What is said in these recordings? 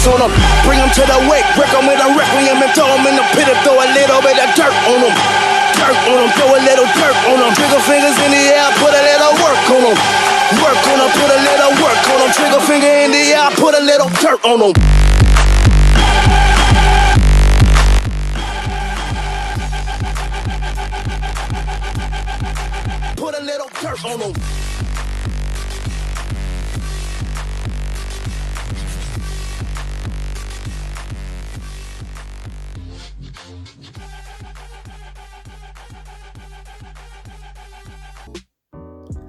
verse on them. Bring them to the wake, break them with a requiem and throw them in the pit and throw a little bit of dirt on them. Dirt on them, throw a little dirt on them. Trigger fingers in the air, put a little work on them. Work on them, put a little work on them. Trigger finger in the air, put a little dirt on them. Put a little dirt on them.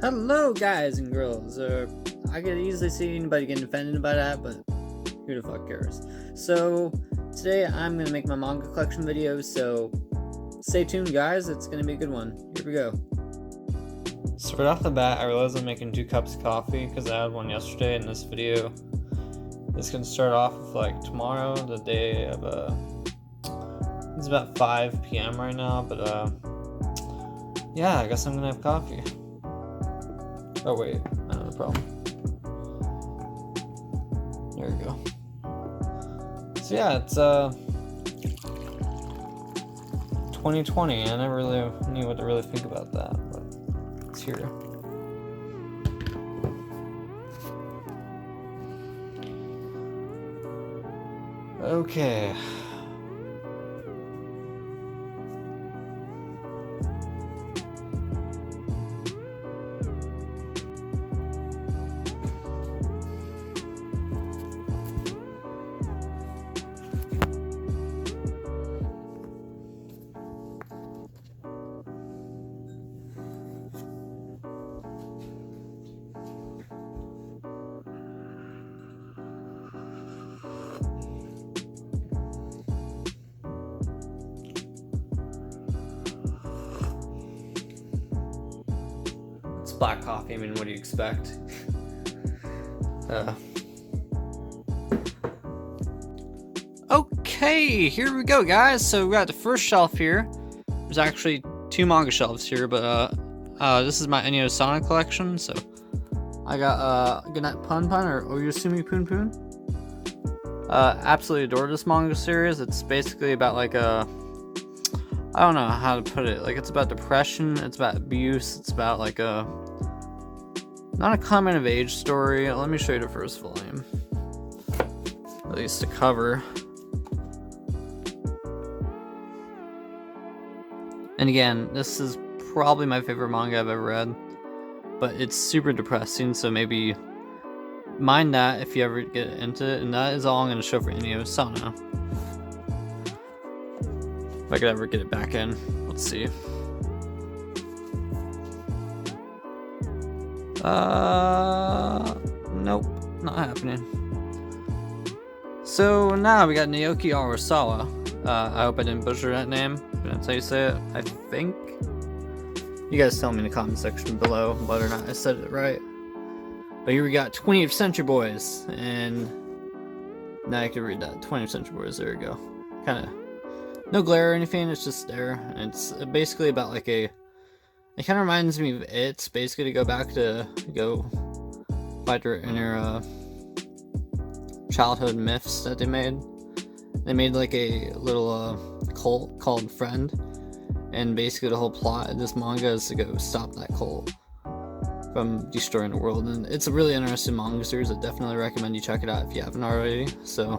Hello guys and girls, I could easily see anybody getting offended by that, but who the fuck cares? So, today I'm going to make my manga collection video, so stay tuned guys, it's going to be a good one. Here we go. So right off the bat, I realized I'm making 2 cups of coffee, because I had one yesterday in this video. This can start off with like tomorrow, the day of, it's about 5 p.m. right now, but yeah, I guess I'm going to have coffee. Oh wait, I have a problem. There we go. So yeah, it's 2020. I never really knew what to really think about that, but it's here. Okay. Black coffee, I mean, what do you expect? Okay, here we go guys. So we got the first shelf here. There's actually 2 manga shelves here, but this is my Ennio Sana collection. So I got Goodnight Pun Pun or Oyasumi Pun Pun. Absolutely adore this manga series. It's basically about like a, I don't know how to put it, like it's about depression, it's about abuse, it's about like a, not a coming of age story. Let me show you the first volume, at least the cover. And again, this is probably my favorite manga I've ever read, but it's super depressing, so maybe mind that if you ever get into it, and that is all I'm going to show for Ennio Sana. If I could ever get it back in. Let's see. Nope, not happening. So now we got Naoki Arasawa. I hope I didn't butcher that name, but that's how you say it, I think. You guys tell me in the comment section below whether or not I said it right. But here we got 20th Century Boys, and now I can read that. 20th Century Boys, there we go. Kinda no glare or anything, it's just there. And it's basically about like a, it kind of reminds me of It's basically to go back to go fight their inner childhood myths that they made. They made like a little cult called Friend, and basically the whole plot of this manga is to go stop that cult from destroying the world. And it's a really interesting manga series. I definitely recommend you check it out if you haven't already. So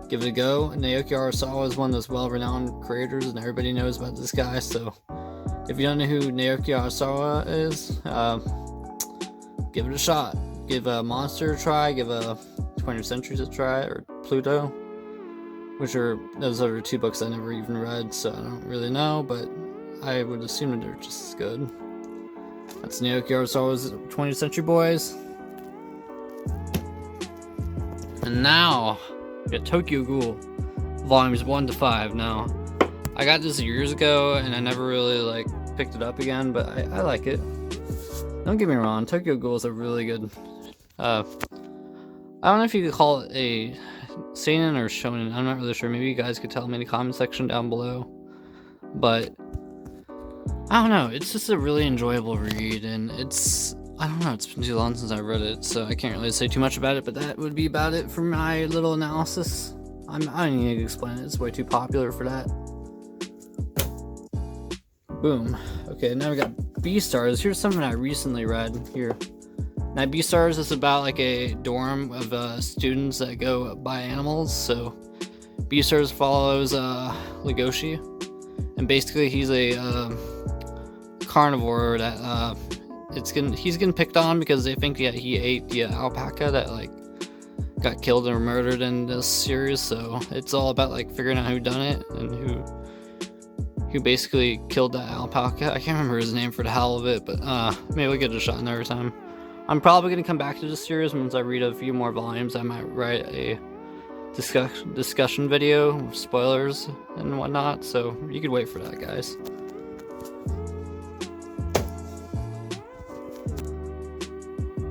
give it a go. Naoki Arasawa is one of those well-renowned creators, and everybody knows about this guy. So if you don't know who Naoki Arasawa is, give it a shot. Give a Monster a try. Give a 20th Centuries a try, or Pluto, which are those other 2 books I never even read, so I don't really know, but I would assume that they're just as good. That's Naoki Arasawa's 20th Century Boys. And now we got Tokyo Ghoul, volumes 1 to 5. Now, I got this years ago, and I never really like picked it up again, but I like it. Don't get me wrong, Tokyo Ghoul is a really good, I don't know if you could call it a seinen or shonen, I'm not really sure. Maybe you guys could tell me in the comment section down below. But I don't know, it's just a really enjoyable read, and it's I don't know, it's been too long since I read it, so I can't really say too much about it, but that would be about it for my little analysis. I don't need to explain it, it's way too popular for that. Boom. Okay, now we got B-Stars. Here's something I recently read here. Now, B-Stars is about like a dorm of students that go buy animals, so B-Stars follows Legoshi, and basically he's a carnivore that he's getting picked on because they think that he ate the alpaca that like got killed or murdered in this series. So it's all about like figuring out who done it and who basically killed that alpaca. I can't remember his name for the hell of it, but maybe we'll get a shot another time. I'm probably gonna come back to this series once I read a few more volumes. I might write a discussion video with spoilers and whatnot, so you could wait for that, guys.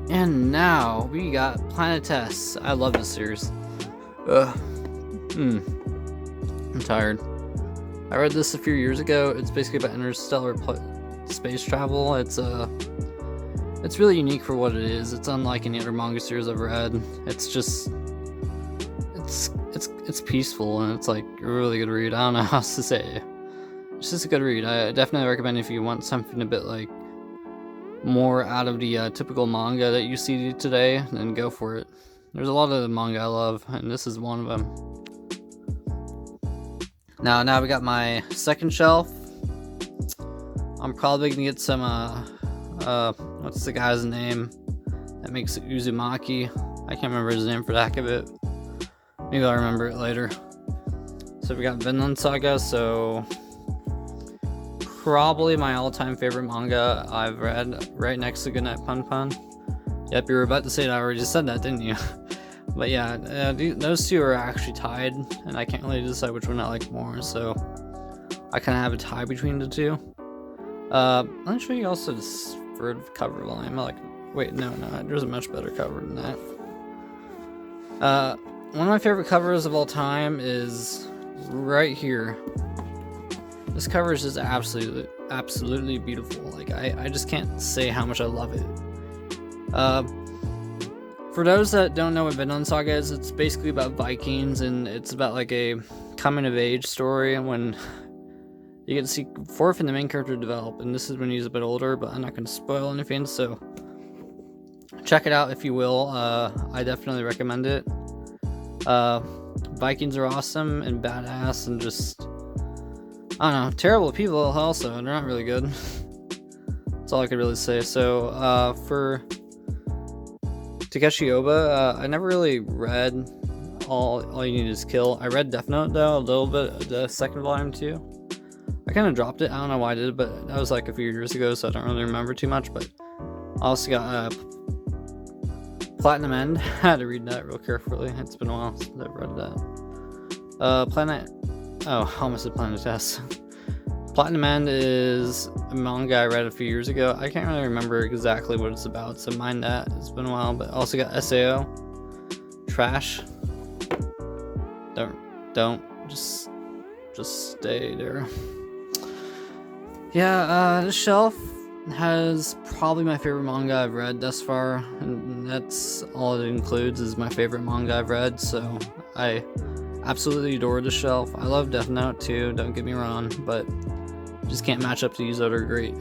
And now we got Planet Test. I love this series. I'm tired. I read this a few years ago. It's basically about interstellar space travel. It's really unique for what it is. It's unlike any other manga series I've read. It's just it's peaceful, and it's like a really good read. I don't know how else to say it. It's just a good read. I definitely recommend if you want something a bit like more out of the typical manga that you see today, then go for it. There's a lot of manga I love, and this is one of them. Now we got my second shelf. I'm probably gonna get some what's the guy's name that makes Uzumaki? I can't remember his name for the heck of it. Maybe I'll remember it later. So we got Vinland Saga, so probably my all-time favorite manga I've read, right next to Goodnight Pun Pun. Yep, you were about to say that. I already said that, didn't you? But yeah, those two are actually tied, and I can't really decide which one I like more, so I kind of have a tie between the two. Let me show you also this third cover volume. Wait, no, there's a much better cover than that. One of my favorite covers of all time is right here. This cover is just absolutely beautiful. Like, I just can't say how much I love it. For those that don't know what Vinland Saga is, it's basically about Vikings, and it's about like a coming of age story when you get to see Thorfinn and the main character develop, and this is when he's a bit older, but I'm not going to spoil anything, so check it out if you will. I definitely recommend it. Vikings are awesome and badass, and just, I don't know, terrible people also, and they're not really good. That's all I could really say. So for Takeshi Oba, I never really read All You Need Is Kill. I read Death Note though, a little bit, the second volume too. I kind of dropped it. I don't know why I did, but that was like a few years ago, so I don't really remember too much. But I also got Platinum End. I had to read that real carefully. It's been a while since I've read that. I almost said Planet Test. Platinum End is a manga I read a few years ago. I can't really remember exactly what it's about, so mind that. It's been a while. But I also got SAO. Trash. Don't. Just stay there. Yeah, this shelf has probably my favorite manga I've read thus far, and that's all it includes is my favorite manga I've read, so I absolutely adore this shelf. I love Death Note too, don't get me wrong, but just can't match up to these other great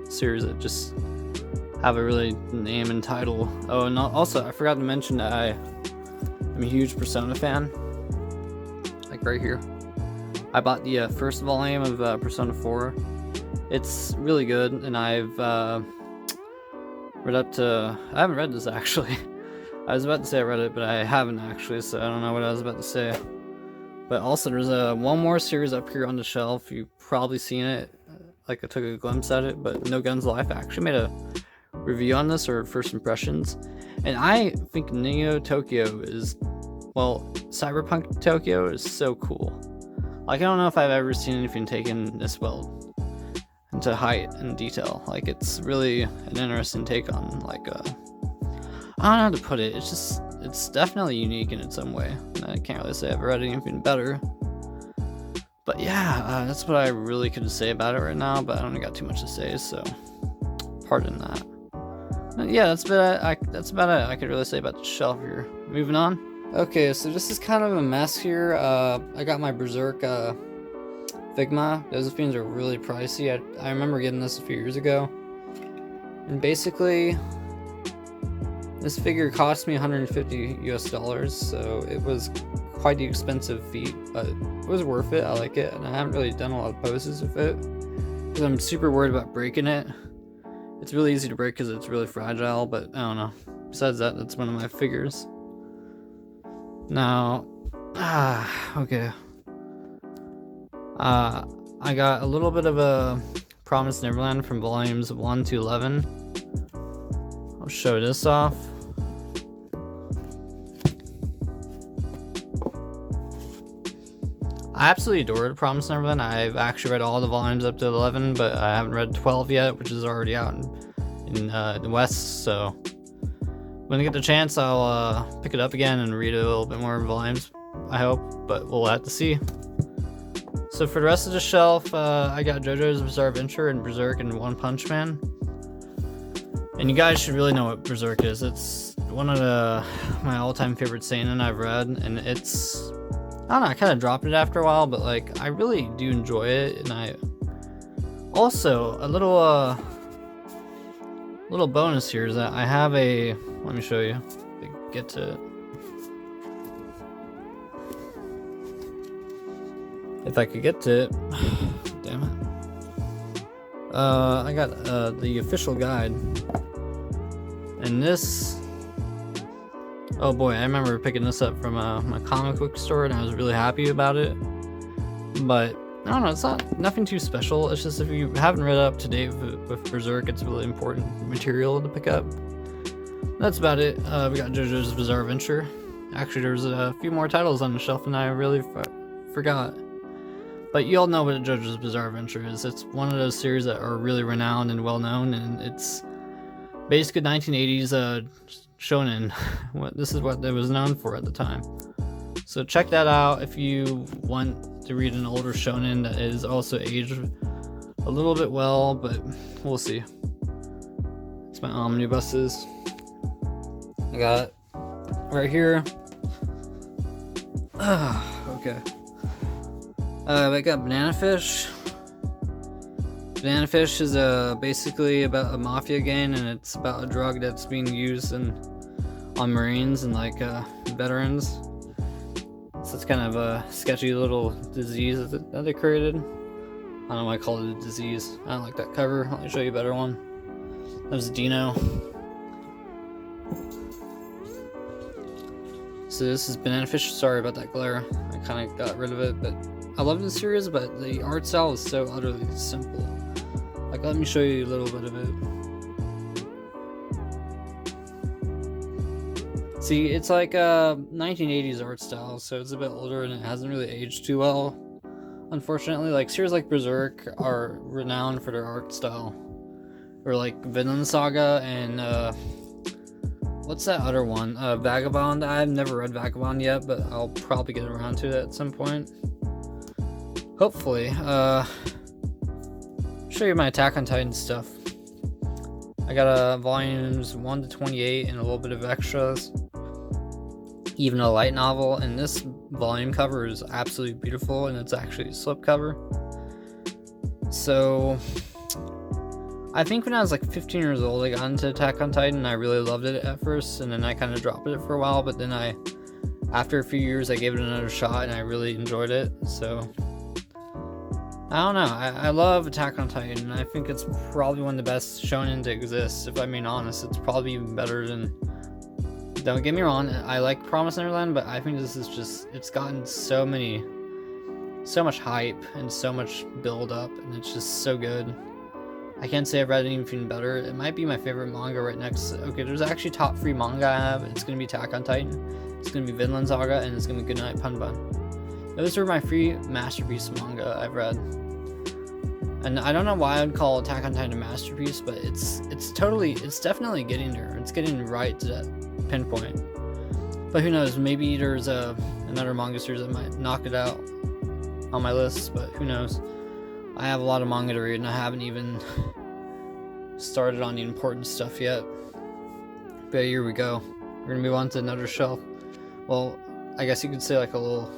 series that just have a really name and title. Oh, and also I forgot to mention that I'm a huge Persona fan, like right here. I bought the first volume of Persona 4. It's really good, and I've read up to... I haven't read this, actually. I was about to say I read it, but I haven't, actually, so I don't know what I was about to say. But also, there's one more series up here on the shelf. You've probably seen it. Like, I took a glimpse at it, but No Guns Life. I actually made a review on this, or first impressions. And I think Neo Tokyo is... Well, Cyberpunk Tokyo is so cool. Like, I don't know if I've ever seen anything taken this well into height and detail. Like, it's really an interesting take on, like, I don't know how to put it. It's definitely unique in its own way. And I can't really say I've read anything better. But yeah, that's what I really could say about it right now, but I don't got too much to say, so pardon that. Yeah, that's about it I could really say about the shelf here. Moving on. Okay, so this is kind of a mess here. I got my Berserk Figma. Those fiends are really pricey. I remember getting this a few years ago. And basically, this figure cost me $150 US, so it was quite the expensive feat, but it was worth it. I like it, and I haven't really done a lot of poses with it because I'm super worried about breaking it. It's really easy to break because it's really fragile, but I don't know. Besides that, that's one of my figures. Now, okay. I got a little bit of a Promised Neverland from volumes 1 to 11. I'll show this off. I absolutely adored Promised Neverland. I've actually read all the volumes up to 11, but I haven't read 12 yet, which is already out in the West, so when I get the chance, I'll pick it up again and read a little bit more volumes, I hope, but we'll have to see. So for the rest of the shelf, I got JoJo's Bizarre Adventure and Berserk and One Punch Man. And you guys should really know what Berserk is. It's one of my all-time favorite seinen I've read, and it's, I don't know, I kind of dropped it after a while, but like I really do enjoy it. And I also a little bonus here is that I have a, let me show you if I can get to it. If I could get to it. Damn it. I got the official guide. And this, oh boy, I remember picking this up from my comic book store and I was really happy about it. But I don't know, it's nothing too special. It's just if you haven't read up to date with Berserk, it's really important material to pick up. That's about it. We got JoJo's Bizarre Adventure. Actually, there's a few more titles on the shelf and I really forgot. But you all know what JoJo's Bizarre Adventure is. It's one of those series that are really renowned and well known, and it's basically 1980s shonen. This is what it was known for at the time. So check that out if you want to read an older shonen that is also aged a little bit well, but we'll see. It's my omnibuses. I got it right here. Okay. I got Banana Fish. Banana Fish is basically about a mafia gang, and it's about a drug that's being used on Marines and like veterans. So it's kind of a sketchy little disease that they created. I don't know why I call it a disease. I don't like that cover. Let me show you a better one. That was Dino. So this is Banana Fish. Sorry about that glare. I kind of got rid of it, but I love the series, but the art style is so utterly simple. Like, let me show you a little bit of it. See, it's like 1980s art style, so it's a bit older and it hasn't really aged too well. Unfortunately, like series like Berserk are renowned for their art style. Or like Vinland Saga and what's that other one? Vagabond. I've never read Vagabond yet, but I'll probably get around to it at some point. Hopefully. Show you my Attack on Titan stuff. I got volumes 1 to 28 and a little bit of extras. Even a light novel, and this volume cover is absolutely beautiful, and it's actually a slipcover. So I think when I was like 15 years old, I got into Attack on Titan. I really loved it at first, and then I kind of dropped it for a while, but then after a few years, I gave it another shot, and I really enjoyed it. So I don't know. I love Attack on Titan. I think it's probably one of the best shonen to exist. If I'm being honest, it's probably even better than. Don't get me wrong. I like Promised Neverland, but I think this is just. It's gotten so much hype and so much build up, and it's just so good. I can't say I've read anything better. It might be my favorite manga right next. Okay, there's actually top 3 manga I have. It's gonna be Attack on Titan. It's gonna be Vinland Saga, and it's gonna be Goodnight Punban. Those are my 3 masterpiece manga I've read. And I don't know why I'd call Attack on Titan a masterpiece, but it's definitely getting there. It's getting right to that pinpoint. But who knows, maybe there's another manga series that might knock it out on my list, but who knows. I have a lot of manga to read and I haven't even started on the important stuff yet. But here we go. We're gonna move on to another shelf. Well, I guess you could say like a little,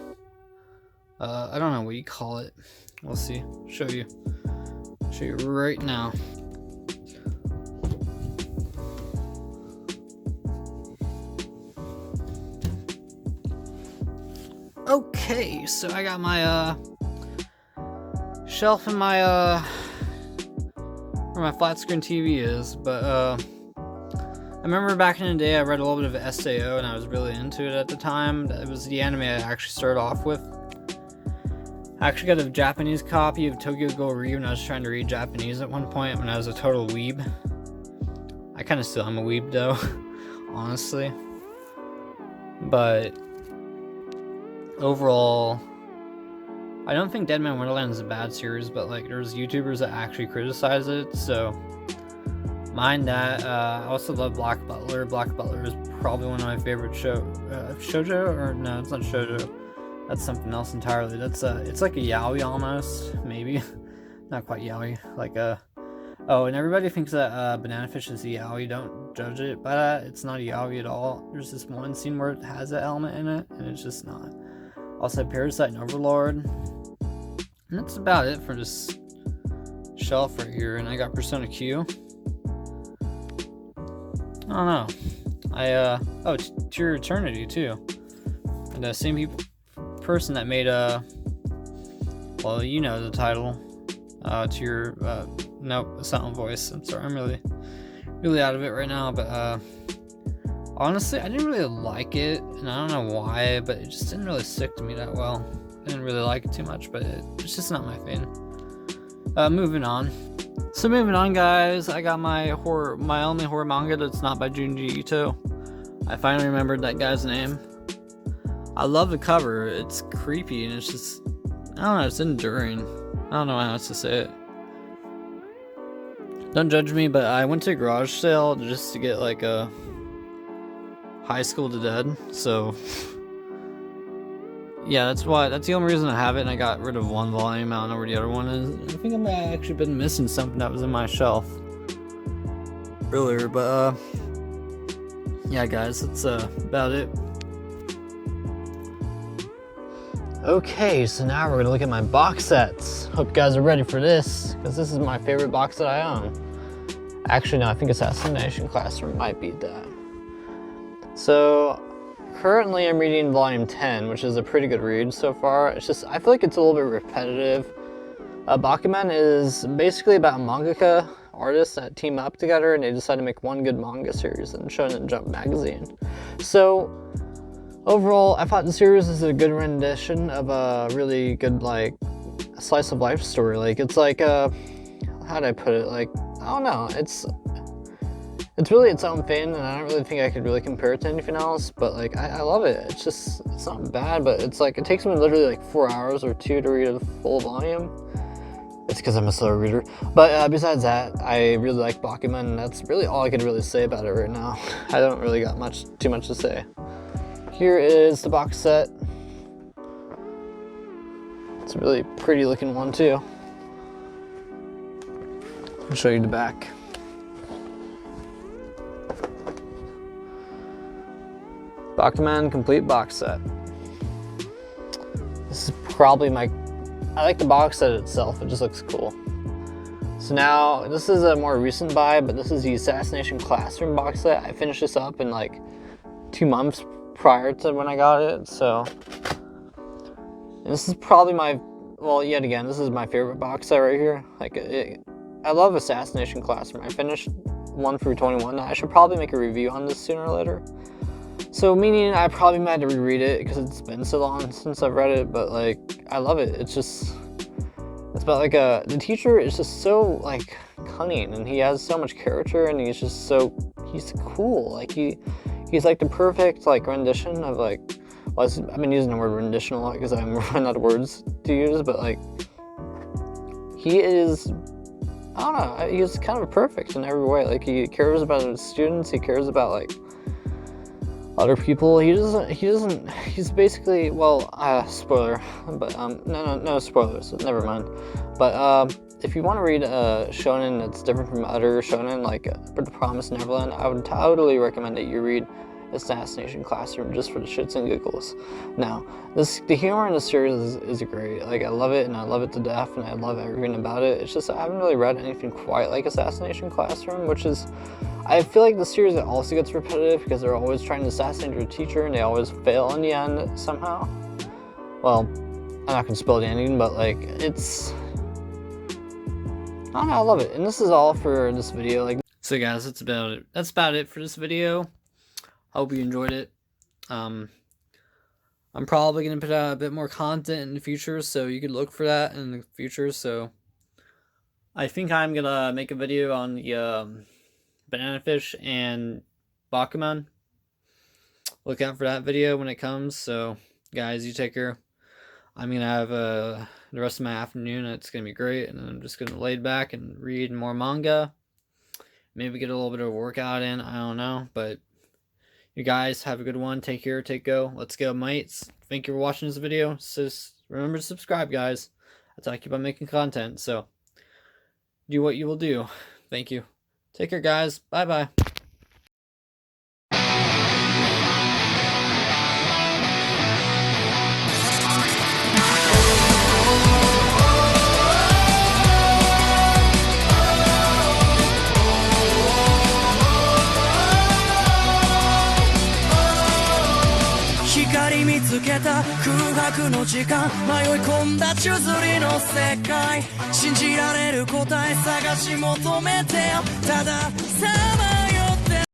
I don't know what you call it. We'll see. Show you right now. Okay, so I got my shelf in my where my flat screen TV is, but I remember back in the day I read a little bit of SAO and I was really into it at the time. That was the anime I actually started off with. I actually got a Japanese copy of Tokyo Ghoul Re when I was trying to read Japanese at one point when I was a total weeb. I kind of still am a weeb though, honestly. But overall, I don't think Dead Man Wonderland is a bad series, but like there's YouTubers that actually criticize it, so mind that. I also love Black Butler. Black Butler is probably one of my favorite shoujo, or no, it's not shoujo. That's something else entirely. That's it's like a yaoi almost, maybe. Not quite yaoi, like oh, and everybody thinks that Banana Fish is a yaoi. Don't judge it, but it's not a yaoi at all. There's this one scene where it has that element in it, and it's just not. Also Parasite and Overlord. And that's about it for this shelf right here. And I got Persona Q. I don't know. Oh, To Your Eternity too. And the same person that made well, you know the title. To Your nope, Silent Voice. I'm sorry, I'm really out of it right now, but honestly, I didn't really like it, and I don't know why, but it just didn't really stick to me that well. I didn't really like it too much, but it's just not my thing. Moving on. So moving on, guys, I got my only horror manga that's not by Junji Ito. I finally remembered that guy's name. I love the cover. It's creepy, and it's just, I don't know, it's enduring. I don't know how else to say it. Don't judge me, but I went to a garage sale just to get like a High School to Dead, so yeah, that's the only reason I have it, and I got rid of one volume. I don't know where the other one is. I think I might have actually been missing something that was in my shelf earlier, but yeah, guys, that's about it. Okay, so now we're gonna look at my box sets. Hope you guys are ready for this, because this is my favorite box that I own. Actually, no, I think Assassination Classroom might be that. So currently I'm reading volume 10, which is a pretty good read so far. It's just, I feel like it's a little bit repetitive. Bakuman is basically about mangaka artists that team up together and they decide to make one good manga series and show it in Jump magazine. So overall, I thought the series is a good rendition of a really good, like, slice of life story. Like, it's like how'd I put it? Like, I don't know, it's really its own thing, and I don't really think I could really compare it to anything else, but like, I love it. It's just, it's not bad, but it's like, it takes me literally like 4 hours or 2 to read a full volume. It's because I'm a slow reader. But besides that, I really like Bakuman, and that's really all I could really say about it right now. I don't really got too much to say. Here is the box set. It's a really pretty looking one too. I'll show you the back. Bakuman complete box set. This is probably I like the box set itself, it just looks cool. So now, this is a more recent buy, but this is the Assassination Classroom box set. I finished this up in like 2 months prior to when I got it, so. And this is probably yet again, this is my favorite box set right here. Like, I love Assassination Classroom. I finished 1 through 21. I should probably make a review on this sooner or later. So meaning I probably might have to reread it because it's been so long since I've read it, but like, I love it. It's about like the teacher is just so like cunning, and he has so much character, and he's cool. Like he's like the perfect like rendition of like, well, I've been using the word rendition a lot because I'm running out of words to use, but like, he is, I don't know, he's kind of perfect in every way. Like, he cares about his students, he cares about like other people. He's basically, well, spoiler, but no spoilers, never mind. But if you want to read a shonen that's different from other shonen, like The Promised Neverland, I would totally recommend that you read Assassination Classroom just for the shits and giggles. Now, the humor in the series is great. Like, I love it, and I love it to death, and I love everything about it. It's just I haven't really read anything quite like Assassination Classroom, which is, I feel like the series also gets repetitive because they're always trying to assassinate their teacher, and they always fail in the end somehow. Well, I'm not gonna spoil the ending, but like, it's, I don't know, I love it. And this is all for this video. Like, so guys, that's about it for this video. Hope you enjoyed it. I'm probably gonna put out a bit more content in the future, so you could look for that in the future. So I think I'm gonna make a video on the Banana Fish and Bakuman. Look out for that video when it comes. So guys, you take care. I'm gonna have the rest of my afternoon. It's gonna be great, and then I'm just gonna lay back and read more manga. Maybe get a little bit of a workout in. I don't know, but you guys have a good one. Take care. Take go. Let's go, mates. Thank you for watching this video. Remember to subscribe, guys. That's how I keep on making content. So do what you will do. Thank you. Take care, guys. Bye bye. 光見つけた空白の時間迷い込んだ宙づりの世界信じられる答え探し求めてよたださまよ